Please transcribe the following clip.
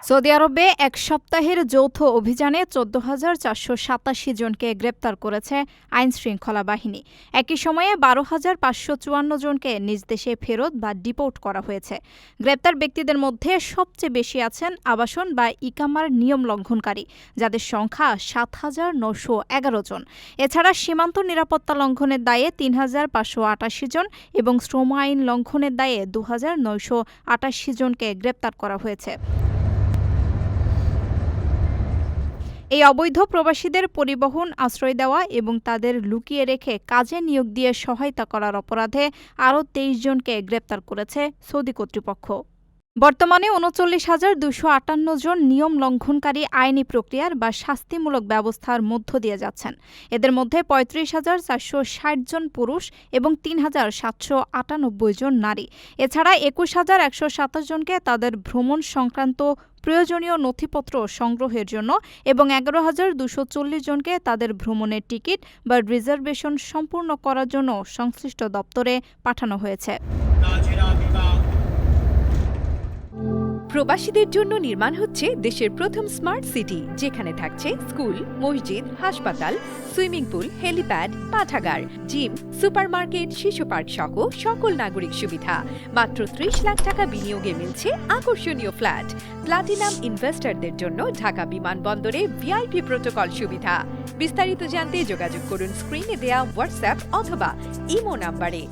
Saudi আরবে এক সপ্তাহের যৌথ অভিযানে ১৪,৪৮৭ জনকে গ্রেপ্তার করেছে আইনশৃঙ্খলা বাহিনী। একই সময়ে ১২,৫৫৪ জনকে নিজ দেশে ফেরত বা ডিপোর্ট করা হয়েছে। গ্রেপ্তার ব্যক্তিদের মধ্যে সবচেয়ে বেশি আছেন আবাসন বা ইকামার নিয়ম লঙ্ঘনকারী, যাদের সংখ্যা ৭,৯১১ জন। এছাড়া সীমান্ত নিরাপত্তা লঙ্ঘনের দায়ে ৩,৫৮৮ জন এবং শ্রম আইন লঙ্ঘনের দায়ে ২,৯৮৮ জনকে গ্রেপ্তার করা হয়েছে। এই অবৈধ প্রবাসীদের পরিবহন, আশ্রয় দেওয়া এবং তাদের লুকিয়ে রেখে কাজে নিয়োগ দিয়ে সহায়তা করার অপরাধে আরও ২৩ জনকে গ্রেপ্তার করেছে সৌদি কর্তৃপক্ষ। বর্তমানে ৩৯,২৫৮ জন নিয়ম লঙ্ঘনকারী আইনি প্রক্রিয়ার বা শাস্তিমূলক ব্যবস্থার মধ্য দিয়ে যাচ্ছেন। এদের মধ্যে ৩৫,৪৬০ জন পুরুষ এবং ৩,৭৯৮ জন নারী। এছাড়া ২১,১২৭ জনকে তাদের ভ্রমণ সংক্রান্ত প্রয়োজনীয় নথিপত্র সংগ্রহের জন্য এবং ১১,২৪০ জনকে তাদের ভ্রমণের টিকিট বা রিজার্ভেশন সম্পূর্ণ করার জন্য সংশ্লিষ্ট দপ্তরে পাঠানো হয়েছে। প্রবাসীদের জন্য নির্মাণ হচ্ছে দেশের প্রথম স্মার্ট সিটি, যেখানে থাকছে স্কুল, মসজিদ, হাসপাতাল, সুইমিং পুল, হেলিপ্যাড, পাঠাগার, জিম, সুপারমার্কেট, শিশু পার্ক সহ সকল নাগরিক সুবিধা। মাত্র ৩০ লাখ টাকা বিনিয়োগে মিলছে আকর্ষণীয় ফ্ল্যাট। প্লাটিনাম ইনভেস্টরদের জন্য ঢাকা বিমানবন্দরে ভিআইপি প্রোটোকল সুবিধা। বিস্তারিত জানতে যোগাযোগ করুন স্ক্রিনে দেয়া হোয়াটসঅ্যাপ অথবা ইমো নাম্বারে।